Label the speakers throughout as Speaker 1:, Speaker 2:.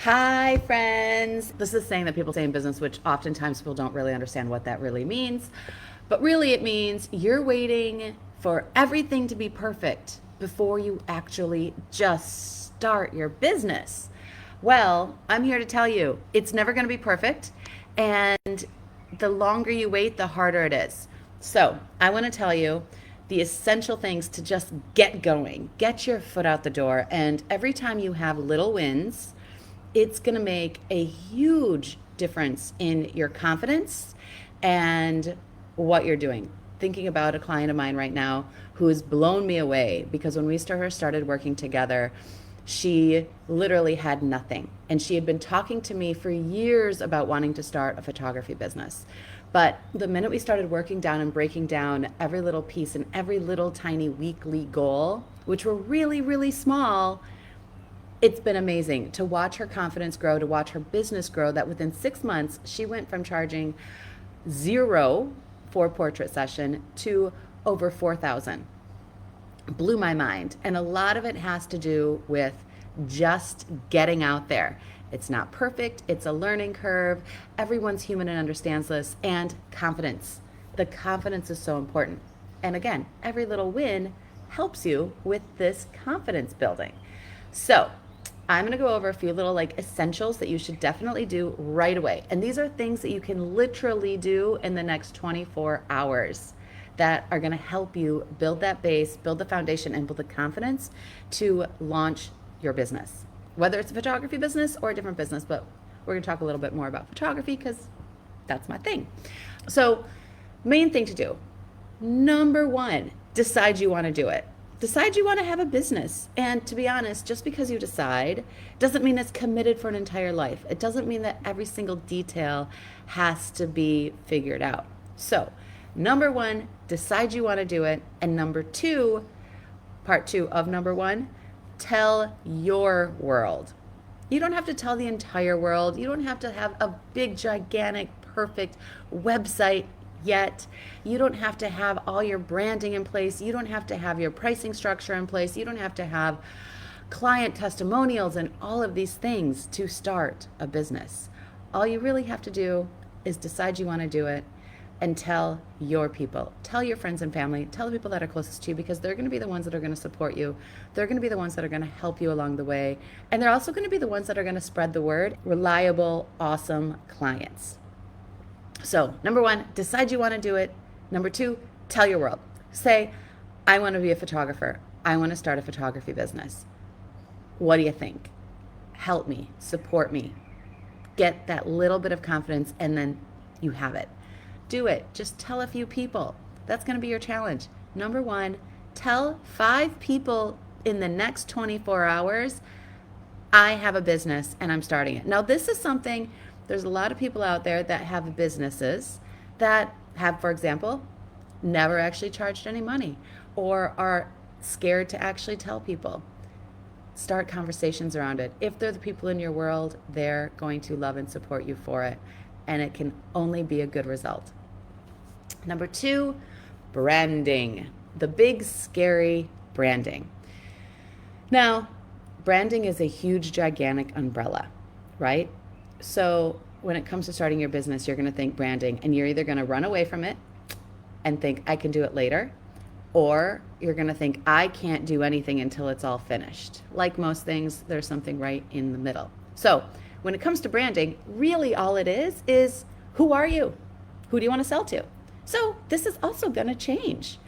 Speaker 1: Hi, friends. This is a saying that people say in business, which oftentimes people don't really understand what that really means. But really, it means you're waiting for everything to be perfect before you actually just start your business. Well, I'm here to tell you it's never going to be perfect. And the longer you wait, the harder it is. So, I want to tell you the essential things to just get going, get your foot out the door. And every time you have little wins, it's going to make a huge difference in your confidence and what you're doing. Thinking about a client of mine right now who has blown me away because when we started working together, she literally had nothing. And she had been talking to me for years about wanting to start a photography business. But the minute we started working down and breaking down every little piece and every little tiny weekly goal, which were really, really small, it's been amazing to watch her confidence grow, to watch her business grow. That within 6 months, she went from charging zero for portrait session to over 4,000. Blew my mind. And a lot of it has to do with just getting out there. It's not perfect, it's a learning curve. Everyone's human and understands this. And confidence. The confidence is so important. And again, every little win helps you with this confidence building. So, I'm going to go over a few little essentials that you should definitely do right away. And these are things that you can literally do in the next 24 hours that are going to help you build that base, build the foundation, and build the confidence to launch your business. Whether it's a photography business or a different business, but we're going to talk a little bit more about photography because that's my thing. So, main thing to do, number one, decide you want to do it. Decide you want to have a business. And to be honest, just because you decide doesn't mean it's committed for an entire life. It doesn't mean that every single detail has to be figured out. So, number one, decide you want to do it. And number two, part two of number one, tell your world. You don't have to tell the entire world. You don't have to have a big, gigantic, perfect website yet. You don't have to have all your branding in place. You don't have to have your pricing structure in place. You don't have to have client testimonials and all of these things to start a business. All you really have to do is decide you want to do it and tell your people. Tell your friends and family. Tell the people that are closest to you because they're going to be the ones that are going to support you. They're going to be the ones that are going to help you along the way. And they're also going to be the ones that are going to spread the word. Reliable, awesome clients. So, number one, decide you want to do it. Number two, tell your world. Say, I want to be a photographer. I want to start a photography business. What do you think? Help me, support me. Get that little bit of confidence, and then you have it. Do it. Just tell a few people. That's going to be your challenge. Number one, tell 5 people in the next 24 hours, I have a business and I'm starting it. Now, this is something, there's a lot of people out there that have businesses that have, for example, never actually charged any money or are scared to actually tell people. Start conversations around it. If they're the people in your world, they're going to love and support you for it. And it can only be a good result. Number two, branding. The big, scary branding. Now, branding is a huge, gigantic umbrella, right? So when it comes to starting your business, you're going to think branding, and you're either going to run away from it and think, I can do it later, or you're going to think, I can't do anything until it's all finished. Like most things, there's something right in the middle. So when it comes to branding, really all it is who are you? Who do you want to sell to? So this is also going to change.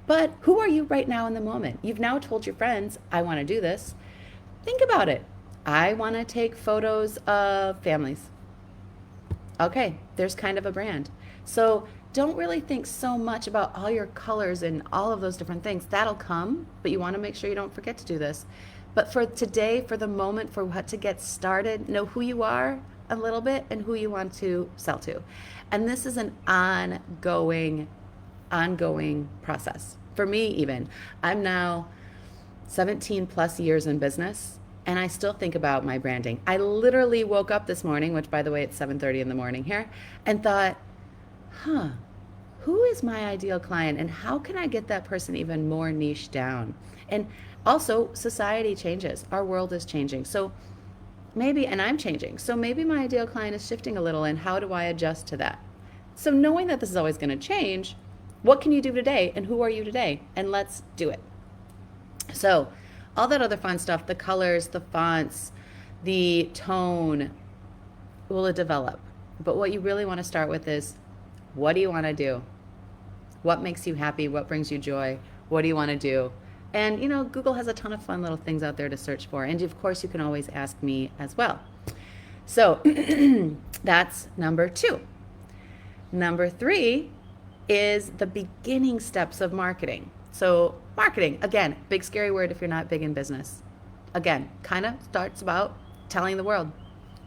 Speaker 1: But who are you right now in the moment? You've now told your friends, I want to do this. Think about it. I want to take photos of families. Okay, there's kind of a brand. So don't really think so much about all your colors and all of those different things. That'll come, but you want to make sure you don't forget to do this. But for today, for the moment, for what to get started, know who you are a little bit and who you want to sell to. And this is an ongoing process. For me, even, I'm now 17 plus years in business, and I still think about my branding. I literally woke up this morning, which by the way, it's 7:30 in the morning here, and thought, who is my ideal client and how can I get that person even more niche down? And also, society changes. Our world is changing. So maybe, and I'm changing. So maybe my ideal client is shifting a little, and how do I adjust to that? So knowing that this is always going to change, what can you do today and who are you today? And let's do it. So all that other fun stuff, the colors, the fonts, the tone, will develop. But what you really want to start with is, what do you want to do? What makes you happy? What brings you joy? What do you want to do? And, Google has a ton of fun little things out there to search for. And of course, you can always ask me as well. So that's number 2. Number 3 is the beginning steps of marketing. So marketing, again, big scary word if you're not big in business. Again, kind of starts about telling the world.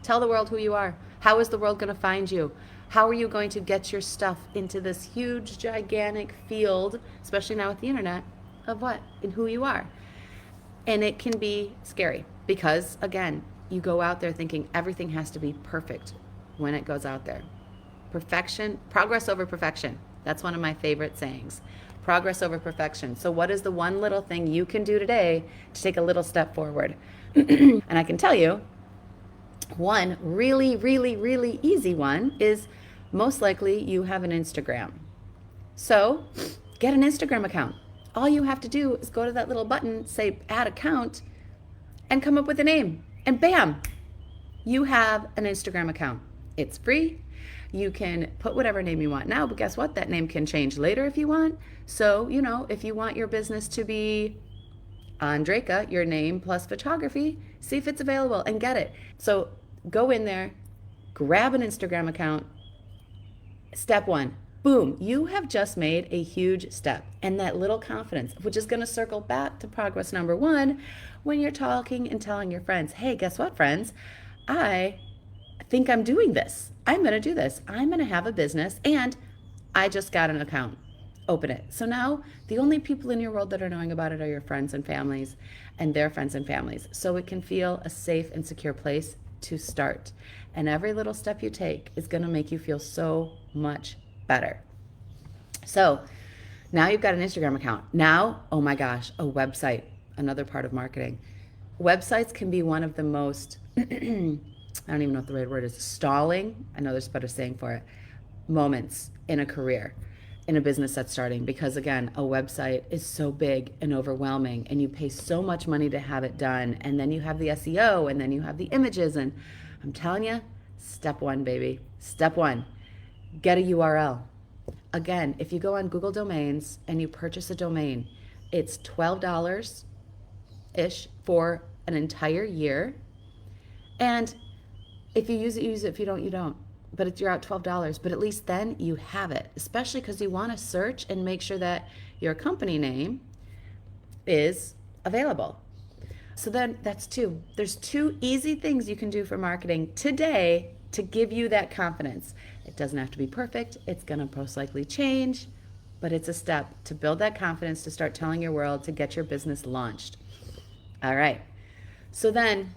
Speaker 1: Tell the world who you are. How is the world going to find you? How are you going to get your stuff into this huge, gigantic field, especially now with the internet, of what and who you are? And it can be scary because, again, you go out there thinking everything has to be perfect when it goes out there. Progress over perfection. That's one of my favorite sayings. Progress over perfection. So what is the one little thing you can do today to take a little step forward? And I can tell you, one really, really, really easy one is most likely you have an Instagram. So get an Instagram account. All you have to do is go to that little button, say add account, and come up with a name. And bam, you have an Instagram account. It's free. You can put whatever name you want now, but guess what? That name can change later if you want. So, if you want your business to be Andreka, your name plus photography, see if it's available and get it. So go in there, grab an Instagram account. Step 1, boom, you have just made a huge step. And that little confidence, which is going to circle back to progress number 1, when you're talking and telling your friends, hey, guess what, friends? I think I'm doing this. I'm going to do this. I'm going to have a business and I just got an account. Open it. So now the only people in your world that are knowing about it are your friends and families and their friends and families. So it can feel a safe and secure place to start. And every little step you take is going to make you feel so much better. So now you've got an Instagram account. Now, oh my gosh, a website, another part of marketing. Websites can be one of the most, I don't even know what the right word is, stalling, I know there's a better saying for it, moments in a career, in a business that's starting. Because again, a website is so big and overwhelming and you pay so much money to have it done. And then you have the SEO and then you have the images. And I'm telling you, step 1, baby. Step 1, get a URL. Again, if you go on Google Domains and you purchase a domain, it's $12-ish for an entire year. And if you use it, use it. If you don't, you don't. But you're out $12. But at least then you have it, especially because you want to search and make sure that your company name is available. So then that's 2. There's 2 easy things you can do for marketing today to give you that confidence. It doesn't have to be perfect. It's going to most likely change, but it's a step to build that confidence to start telling your world to get your business launched. All right. So then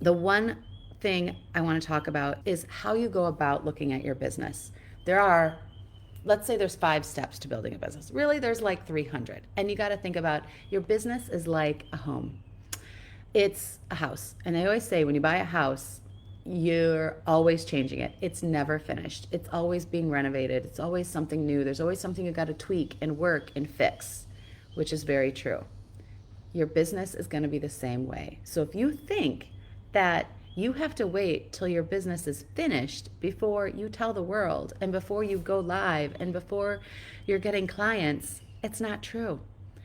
Speaker 1: the one thing I want to talk about is how you go about looking at your business. Let's say there's 5 steps to building a business. Really, there's like 300. And you got to think about your business is like a home. It's a house. And I always say when you buy a house, you're always changing it. It's never finished. It's always being renovated. It's always something new. There's always something you got to tweak and work and fix, which is very true. Your business is going to be the same way. So if you think that you have to wait till your business is finished before you tell the world and before you go live and before you're getting clients, it's not true.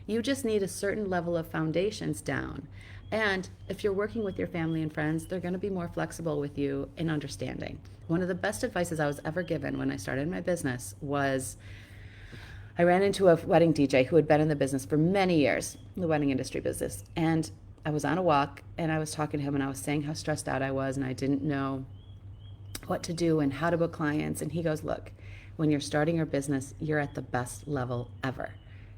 Speaker 1: You just need a certain level of foundations down. And if you're working with your family and friends, they're going to be more flexible with you in understanding. One of the best advices I was ever given when I started my business was I ran into a wedding DJ who had been in the business for many years, the wedding industry business. And I was on a walk and I was talking to him and I was saying how stressed out I was and I didn't know what to do and how to book clients. And he goes, look, when you're starting your business, you're at the best level ever.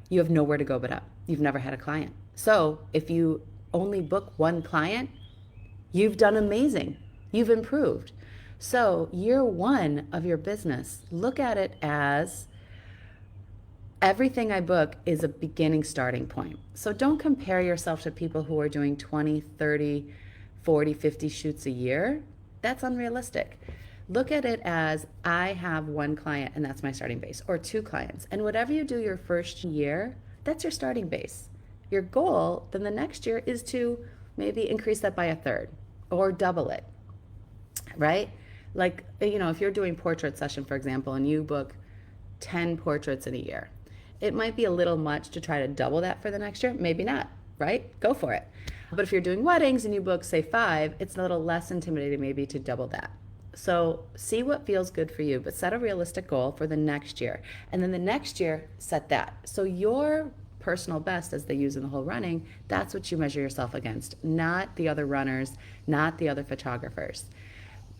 Speaker 1: You have nowhere to go but up. You've never had a client. So if you only book 1 client, you've done amazing. You've improved. So year 1 of your business, look at it as everything I book is a beginning starting point. So don't compare yourself to people who are doing 20, 30, 40, 50 shoots a year, that's unrealistic. Look at it as I have one client and that's my starting base, or two clients. And whatever you do your first year, that's your starting base. Your goal then the next year is to maybe increase that by a third or double it, right? Like, if you're doing portrait session, for example, and you book 10 portraits in a year, it might be a little much to try to double that for the next year. Maybe not, right? Go for it. But if you're doing weddings and you book, say, 5, it's a little less intimidating maybe to double that. So see what feels good for you, but set a realistic goal for the next year. And then the next year, set that. So your personal best, as they use in the whole running, that's what you measure yourself against, not the other runners, not the other photographers.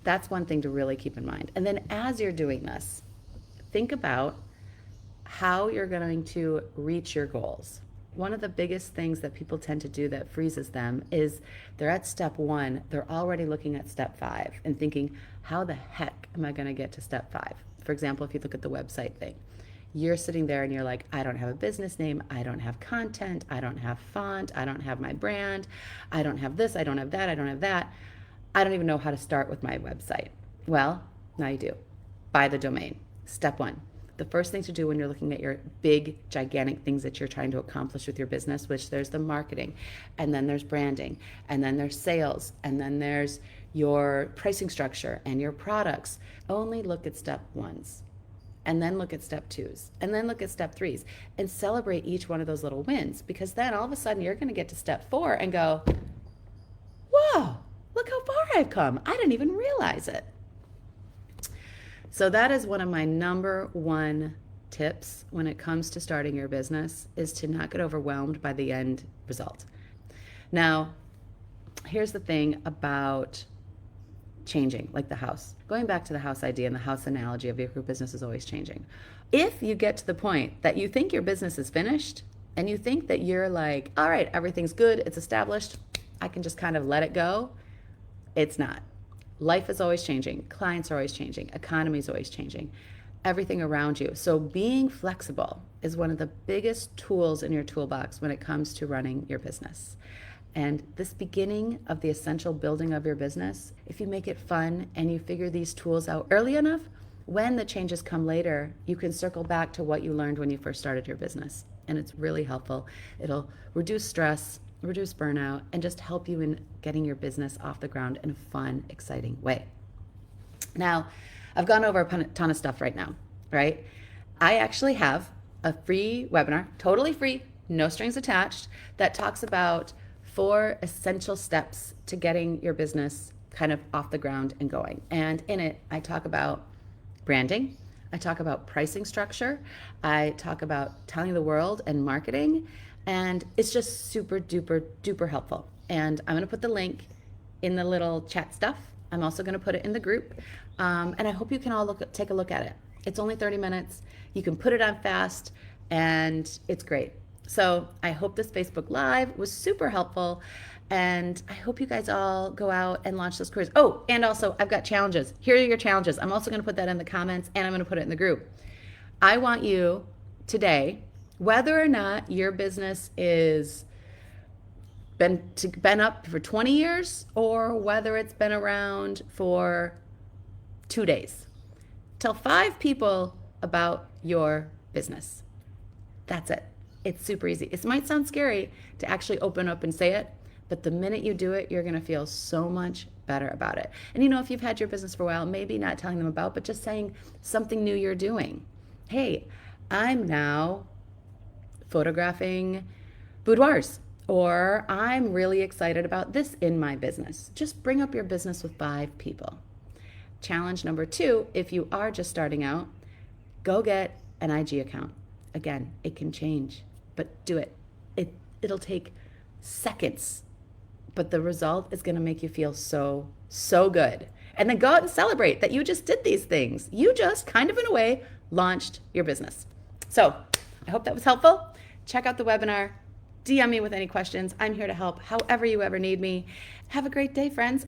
Speaker 1: That's one thing to really keep in mind. And then as you're doing this, think about how you're going to reach your goals. One of the biggest things that people tend to do that freezes them is they're at step 1, they're already looking at step 5 and thinking, how the heck am I going to get to step 5? For example, if you look at the website thing, you're sitting there and you're like, I don't have a business name, I don't have content, I don't have font, I don't have my brand, I don't have this, I don't have that, I don't have that. I don't even know how to start with my website. Well, now you do. Buy the domain. Step 1. The first thing to do when you're looking at your big, gigantic things that you're trying to accomplish with your business, which there's the marketing, and then there's branding, and then there's sales, and then there's your pricing structure and your products. Only look at step 1s, and then look at step 2s, and then look at step 3s, and celebrate each one of those little wins, because then all of a sudden you're going to get to step 4 and go, whoa, look how far I've come. I didn't even realize it. So that is one of my number 1 tips when it comes to starting your business, is to not get overwhelmed by the end result. Now, here's the thing about changing, like the house. Going back to the house idea and the house analogy of your business is always changing. If you get to the point that you think your business is finished and you think that you're like, all right, everything's good, it's established, I can just kind of let it go, it's not. Life is always changing. Clients are always changing. Economy is always changing. Everything around you. So being flexible is one of the biggest tools in your toolbox when it comes to running your business. And this beginning of the essential building of your business, if you make it fun and you figure these tools out early enough, when the changes come later, you can circle back to what you learned when you first started your business. And it's really helpful. It'll reduce stress, reduce burnout, and just help you in getting your business off the ground in a fun, exciting way. Now, I've gone over a ton of stuff right now, right? I actually have a free webinar, totally free, no strings attached, that talks about 4 essential steps to getting your business kind of off the ground and going. And in it, I talk about branding, I talk about pricing structure, I talk about telling the world and marketing, and it's just super duper helpful. And I'm going to put the link in the little chat stuff. I'm also going to put it in the group. And I hope you can all take a look at it. It's only 30 minutes. You can put it on fast, and it's great. So I hope this Facebook Live was super helpful. And I hope you guys all go out and launch those careers. Oh, and also I've got challenges. Here are your challenges. I'm also going to put that in the comments, and I'm going to put it in the group. I want you today, whether or not your business is been up for 20 years or whether it's been around for 2 days, tell 5 people about your business. That's it. It's super easy. It might sound scary to actually open up and say it, but the minute you do it, you're going to feel so much better about it. And if you've had your business for a while, maybe not telling them about, but just saying something new you're doing. Hey, I'm now photographing boudoirs, or I'm really excited about this in my business. Just bring up your business with 5 people. Challenge number 2, if you are just starting out, go get an IG account. Again, it can change, but do it. It'll take seconds, but the result is going to make you feel so good. And then go out and celebrate that you just did these things. You just kind of in a way launched your business. So I hope that was helpful. Check out the webinar. DM me with any questions. I'm here to help however you ever need me. Have a great day, friends.